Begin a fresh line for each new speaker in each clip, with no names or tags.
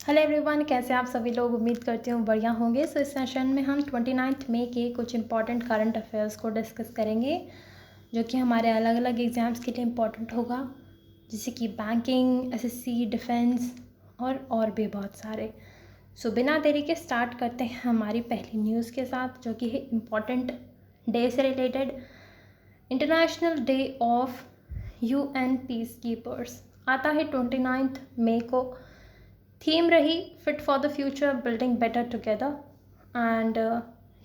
Hello everyone, कैसे आप सभी लोग। उम्मीद करती हूँ बढ़िया होंगे। सो इस सेशन में हम 29 मई के कुछ इंपॉर्टेंट करंट अफेयर्स को डिस्कस करेंगे जो कि हमारे अलग अलग एग्ज़ाम्स के लिए इम्पॉर्टेंट होगा, जैसे कि बैंकिंग, एसएससी, डिफेंस और भी बहुत सारे। सो बिना देरी के स्टार्ट करते हैं हमारी पहली न्यूज़ के साथ, जो कि है इम्पॉर्टेंट डे से related. International day of UN peace keepers आता है 29 मई को। थीम रही fit for the future, building better together. And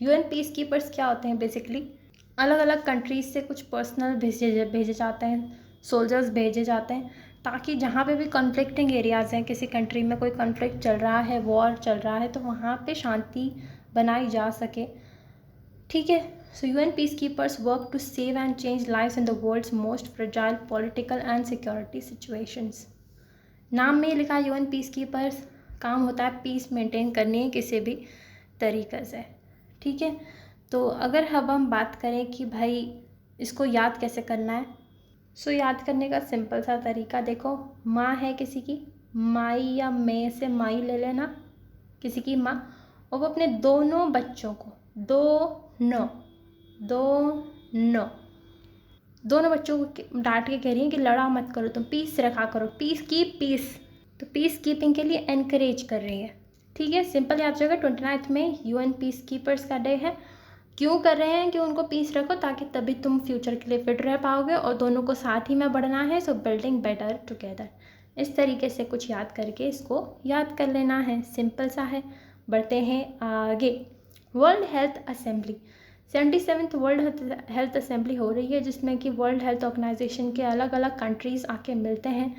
UN peace keepers क्या होते हैं? बेसिकली अलग अलग कंट्रीज से कुछ पर्सनल भेजे जाते हैं, सोल्जर्स भेजे जाते हैं, ताकि जहाँ पे भी कॉन्फ्लिक्टिंग एरियाज़ हैं, किसी कंट्री में कोई कॉन्फ्लिक्ट चल रहा है, वॉर चल रहा है, तो वहाँ पे शांति बनाई जा सके। ठीक है। So UN peace keepers work to save and change lives in the world's most fragile political and security situations. नाम में लिखा यूएन पीस कीपर्स, काम होता है पीस मेंटेन करनी है किसी भी तरीक़े से। ठीक है। तो अगर अब हम बात करें कि भाई इसको याद कैसे करना है, सो याद करने का सिंपल सा तरीका देखो। माँ है किसी की, माई या मे से माई ले लेना, किसी की माँ, और वो अपने दोनों बच्चों को दोनों बच्चों को डांट के कह रही हैं कि लड़ा मत करो, तुम पीस रखा करो, पीस। तो पीस कीपिंग के लिए एनकरेज कर रही है। ठीक है, सिंपल याद रखेगा। 29 में यूएन पीस कीपर्स का डे है। क्यों कर रहे हैं कि उनको पीस रखो, ताकि तभी तुम फ्यूचर के लिए फिट रह पाओगे और दोनों को साथ ही में बढ़ना है। सो बिल्डिंग बेटर टुगेदर, इस तरीके से कुछ याद करके इसको याद कर लेना है। सिंपल सा है। बढ़ते हैं आगे। World health assembly, 77th world health assembly हो रही है, जिसमें कि वर्ल्ड हेल्थ ऑर्गेनाइजेशन के अलग अलग कंट्रीज़ आके मिलते हैं।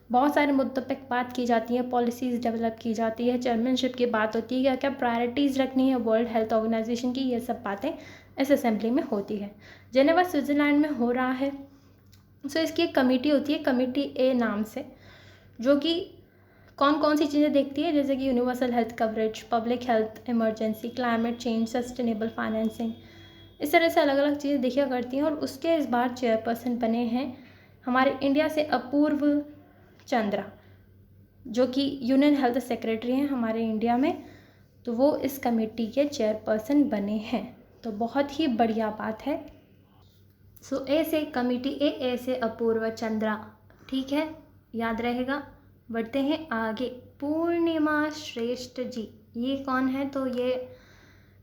बहुत सारे मुद्दों पे बात की जाती है, पॉलिसीज़ डेवलप की जाती है, चेयरमैनशिप की बात होती है, क्या क्या प्रायोरिटीज़ रखनी है वर्ल्ड हेल्थ ऑर्गेनाइजेशन की, ये सब बातें इस असेंबली में होती है। जेनेवा स्विट्ज़रलैंड में हो रहा है। सो इसकी एक कमेटी होती है, कमेटी ए नाम से, जो कि कौन कौन सी चीज़ें देखती है, जैसे कि universal health coverage, public health emergency, climate change, sustainable financing, इस तरह से अलग अलग चीज़ें देखा करती हैं। और उसके इस बार चेयरपर्सन बने हैं हमारे इंडिया से अपूर्व चंद्रा, जो कि यूनियन हेल्थ सेक्रेटरी हैं हमारे इंडिया में। तो वो इस कमेटी के चेयरपर्सन बने हैं, तो बहुत ही बढ़िया बात है। सो ए से कमेटी ए से अपूर्व चंद्रा। ठीक है, याद रहेगा। बढ़ते हैं आगे। पूर्णिमा श्रेष्ठ जी, ये कौन है? तो ये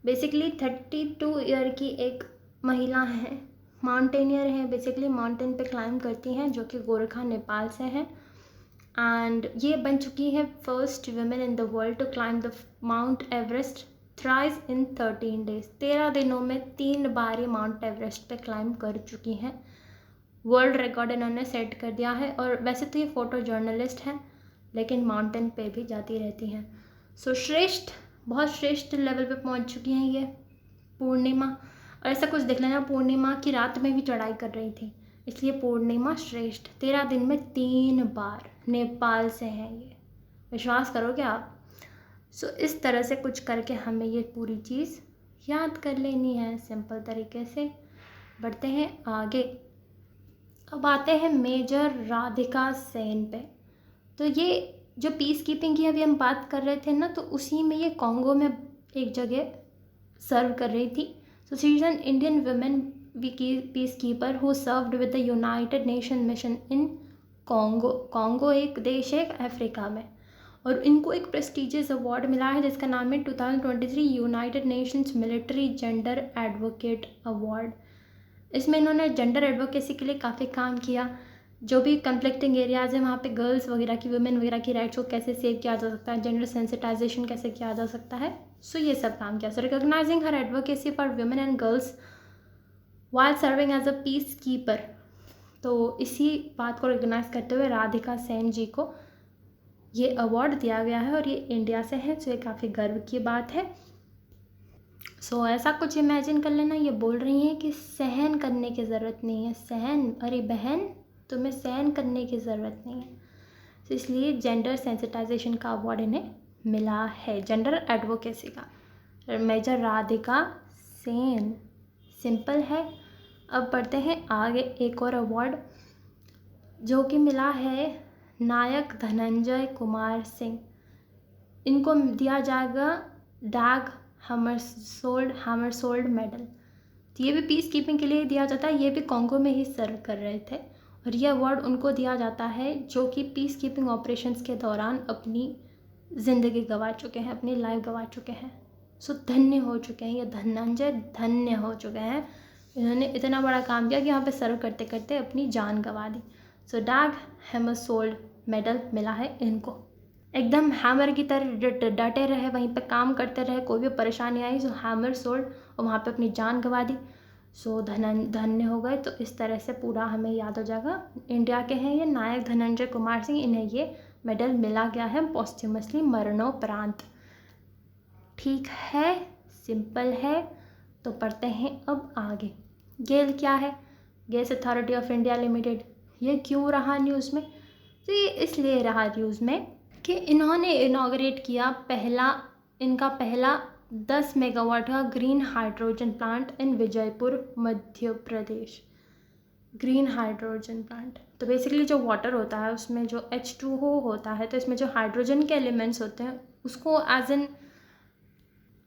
बेसिकली 32 ईयर की एक महिला हैं, माउंटेनियर हैं, बेसिकली माउंटेन पे क्लाइंब करती हैं, जो कि गोरखा नेपाल से हैं। एंड ये बन चुकी हैं first women in the world to climb the Mount Everest thrice in 13 days. 13 दिनों में 3 बार ये माउंट एवरेस्ट पे क्लाइंब कर चुकी हैं। वर्ल्ड रिकॉर्ड इन्होंने सेट कर दिया है। और वैसे तो ये फ़ोटो जर्नलिस्ट हैं, लेकिन माउंटेन पे भी जाती रहती हैं। सो श्रेष्ठ, बहुत श्रेष्ठ लेवल पे पहुंच चुकी हैं ये पूर्णिमा। और ऐसा कुछ देख लेना, पूर्णिमा की रात में भी चढ़ाई कर रही थी, इसलिए पूर्णिमा श्रेष्ठ। 13 दिन में 3 बार, नेपाल से हैं ये, विश्वास करोगे आप? सो इस तरह से कुछ करके हमें ये पूरी चीज़ याद कर लेनी है सिंपल तरीके से। बढ़ते हैं आगे। अब आते हैं मेजर राधिका सेन पे। तो ये जो पीस कीपिंग की अभी हम बात कर रहे थे ना, तो उसी में ये कॉन्गो में एक जगह सर्व कर रही थी। So she is an Indian women piece keeper who served with the United nation mission in Congo. Congo एक देश है अफ्रीका में, और इनको एक प्रेस्टिजियस अवार्ड मिला है जिसका नाम है 2023 United Nations military gender advocate award. इसमें इन्होंने जेंडर एडवोकेसी के लिए काफ़ी काम किया। जो भी कन्फ्लिक्टिंग एरियाज़ हैं वहाँ पे गर्ल्स वगैरह की, वुमेन वगैरह की राइट्स को कैसे सेव किया जा सकता है, जेंडर सेंसिटाइजेशन कैसे किया जा सकता है, सो ये सब काम किया। So recognising her advocacy for women and girls while serving as a peace keeper. तो इसी बात को रिकॉग्नाइज करते हुए राधिका सेन जी को ये अवार्ड दिया गया है, और ये इंडिया से है, तो ये काफ़ी गर्व की बात है। सो ऐसा कुछ इमेजिन कर लेना, ये बोल रही हैं कि सहन करने की ज़रूरत नहीं है। सहन, अरे बहन, तुम्हें सहन करने की ज़रूरत नहीं है। तो इसलिए जेंडर सेंसिटाइजेशन का अवार्ड इन्हें मिला है, जेंडर एडवोकेसी का। मेजर राधिका सेन, सिंपल है। अब बढ़ते हैं आगे। एक और अवार्ड जो कि मिला है नायक धनंजय कुमार सिंह। इनको दिया जाएगा डैग हैमरसोल्ड मेडल। तो ये भी पीस कीपिंग के लिए दिया जाता है, ये भी कॉन्गो में ही सर्व कर रहे थे। और ये अवार्ड उनको दिया जाता है जो कि पीस कीपिंग ऑपरेशंस के दौरान अपनी ज़िंदगी गंवा चुके हैं, अपनी लाइफ गंवा चुके हैं। सो धन्य हो चुके हैं, ये धनंजय धन्य हो चुके हैं। इन्होंने इतना बड़ा काम किया कि यहाँ पे सर्व करते करते अपनी जान गंवा दी। सो डैग हैमरसोल्ड मेडल मिला है इनको। एकदम हैमर की तरह डटे रहे, वहीं पे काम करते रहे, कोई भी परेशानी आई सो हैमरसोल्ड और वहाँ पे अपनी जान गंवा दी। सो धन्य हो गए। तो इस तरह से पूरा हमें याद हो जाएगा। इंडिया के हैं ये नायक धनंजय कुमार सिंह, इन्हें ये मेडल मिला गया है पोस्ट्यूमसली मरणोपरांत। ठीक है, सिंपल है। तो पढ़ते हैं अब आगे। गेल क्या है? Gas authority of India limited. ये क्यों रहा न्यूज़ में? तो ये इसलिए रहा न्यूज़ में कि इन्होंने इनॉग्रेट किया इनका पहला 10 मेगावाट का green hydrogen plant in Vijaypur Madhya Pradesh. Green hydrogen plant तो बेसिकली जो वाटर होता है उसमें जो H2O होता है, तो इसमें जो हाइड्रोजन के एलिमेंट्स होते हैं उसको as an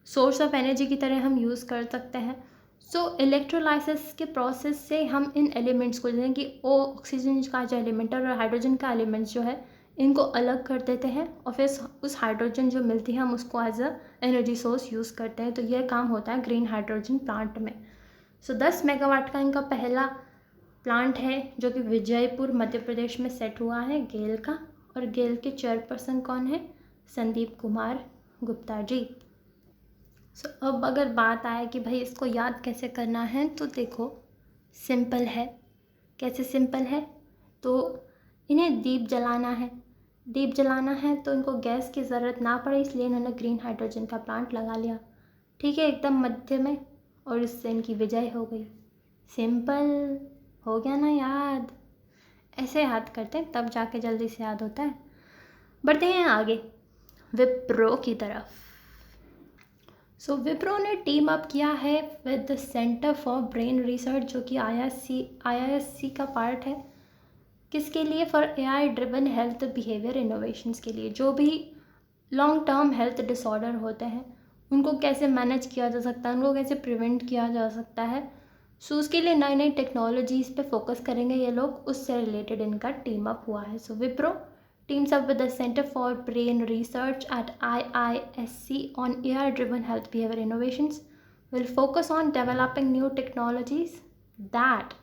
source of energy की तरह हम यूज़ कर सकते हैं। सो इलेक्ट्रोलाइसिस के प्रोसेस से हम इन एलिमेंट्स को, जैसे कि ऑक्सीजन का जो एलिमेंट है और हाइड्रोजन का एलिमेंट्स जो है, इनको अलग कर देते हैं और फिर उस हाइड्रोजन जो मिलती है हम उसको as a energy source use करते हैं। तो यह काम होता है ग्रीन हाइड्रोजन प्लांट में। सो 10 मेगावाट का इनका पहला प्लांट है जो कि विजयपुर मध्य प्रदेश में सेट हुआ है, गेल का। और गेल के चेयरपर्सन कौन है? संदीप कुमार गुप्ता जी। सो अब अगर बात आए कि भाई इसको याद कैसे करना है, तो देखो सिंपल है। कैसे सिंपल है? तो इन्हें दीप जलाना है। दीप जलाना है तो इनको गैस की ज़रूरत ना पड़े, इसलिए इन्होंने ग्रीन हाइड्रोजन का प्लांट लगा लिया। ठीक है, एकदम मध्य में, और इससे इनकी विजय हो गई। सिंपल हो गया ना याद? ऐसे याद करते हैं तब जाके जल्दी से याद होता है। बढ़ते हैं आगे विप्रो की तरफ। सो विप्रो ने टीम अप किया है with the centre for brain research, जो कि IISc का पार्ट है। किसके लिए? For AI driven health behaviour innovations के लिए। जो भी लॉन्ग टर्म हेल्थ डिसऑर्डर होते हैं उनको कैसे मैनेज किया जा सकता है, उनको कैसे प्रिवेंट किया जा सकता है। सो उसके लिए नई नई टेक्नोलॉजीज़ पे फोकस करेंगे ये लोग, उससे रिलेटेड इनका टीम अप हुआ है। सो Wipro teams up with the Center for Brain Research at IISc on AI-driven health behavior innovations, will focus on developing new technologies that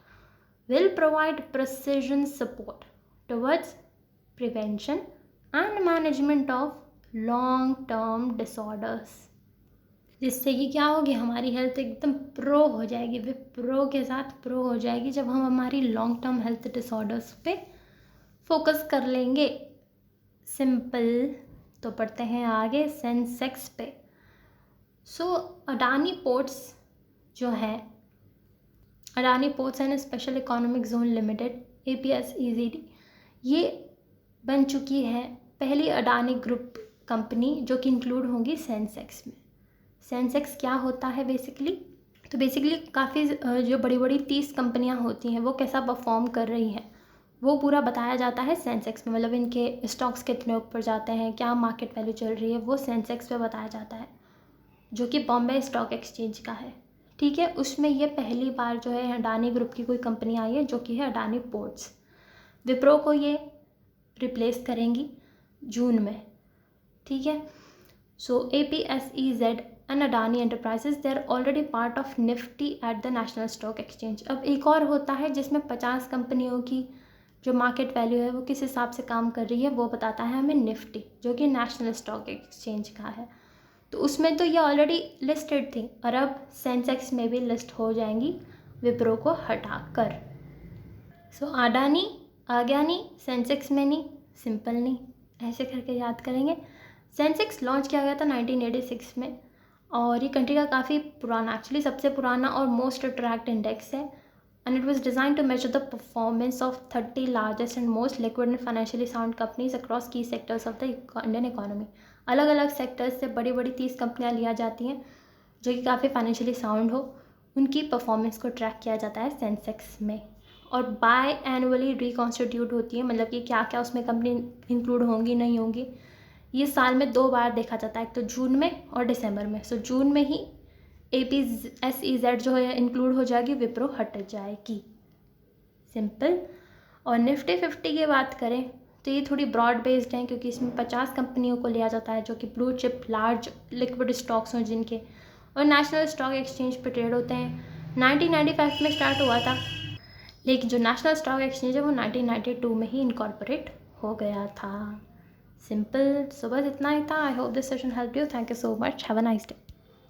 will provide precision support towards prevention and management of long-term disorders, जिससे कि क्या होगी, हमारी health एकदम pro हो जाएगी, विप्रो के साथ प्रो हो जाएगी जब हम हमारी लॉन्ग टर्म हेल्थ डिसऑर्डर्स पे फोकस कर लेंगे। सिंपल। तो पढ़ते हैं आगे सेंसेक्स पे। सो अडानी पोर्ट्स जो है, Adani ports and special economic zone limited APSEZD, ये बन चुकी है पहली अडानी ग्रुप कंपनी जो कि इंक्लूड होंगी सेंसेक्स में। सेंसेक्स क्या होता है बेसिकली? तो बेसिकली काफ़ी जो बड़ी बड़ी 30 कंपनियां होती हैं वो कैसा परफॉर्म कर रही हैं वो पूरा बताया जाता है सेंसेक्स में। मतलब इनके स्टॉक्स कितने ऊपर जाते हैं, क्या मार्केट वैल्यू चल रही है, वो सेंसेक्स पे बताया जाता है, जो कि बॉम्बे स्टॉक एक्सचेंज का है। ठीक है, उसमें ये पहली बार जो है अडानी ग्रुप की कोई कंपनी आई है जो कि है अडानी पोर्ट्स। विप्रो को ये रिप्लेस करेंगी जून में। ठीक है, so APSEZ and Adani Enterprises they are already part of Nifty at the National Stock Exchange. अब एक और होता है जिसमें 50 कंपनियों की जो मार्केट वैल्यू है वो किस हिसाब से काम कर रही है वो बताता है हमें निफ्टी, जो कि नेशनल स्टॉक एक्सचेंज का है। तो उसमें तो ये ऑलरेडी लिस्टेड थी और अब सेंसेक्स में भी लिस्ट हो जाएंगी विप्रो को हटाकर। सो अडानी आ गया नहीं, सेंसेक्स में नहीं, सिंपल नहीं, ऐसे करके याद करेंगे। सेंसेक्स लॉन्च किया गया था 1986 में और ये कंट्री का काफ़ी पुराना, एक्चुअली सबसे पुराना और मोस्ट ट्रैक्ड इंडेक्स है। And it was designed to measure the performance of 30 largest and most liquid and financially sound companies across key sectors of the Indian economy. अलग अलग सेक्टर्स से बड़ी बड़ी 30 कंपनियां लिया जाती हैं जो कि काफ़ी फाइनेंशियली साउंड हो, उनकी परफॉर्मेंस को ट्रैक किया जाता है सेंसेक्स में। और बाय एनुअली रिकॉन्स्टिट्यूट होती है, मतलब कि क्या क्या उसमें कंपनी इंक्लूड होंगी नहीं होंगी ये साल में 2 बार देखा जाता है, एक तो जून में और दिसंबर में। सो जून में ही APSEZ जो है इंक्लूड हो जाएगी, विप्रो हट जाएगी। सिंपल। और निफ्टी 50 की बात करें तो ये थोड़ी ब्रॉड बेस्ड है, क्योंकि इसमें 50 कंपनियों को लिया जाता है जो कि blue chip large liquid stocks हों जिनके, और नेशनल स्टॉक एक्सचेंज पर ट्रेड होते हैं। 1995 में स्टार्ट हुआ था, लेकिन जो नेशनल स्टॉक एक्सचेंज है वो 1992 में ही इनकॉर्पोरेट हो गया था। सिंपल। सो बस इतना ही था। I hope this session help you. Thank you so much. Have a nice day.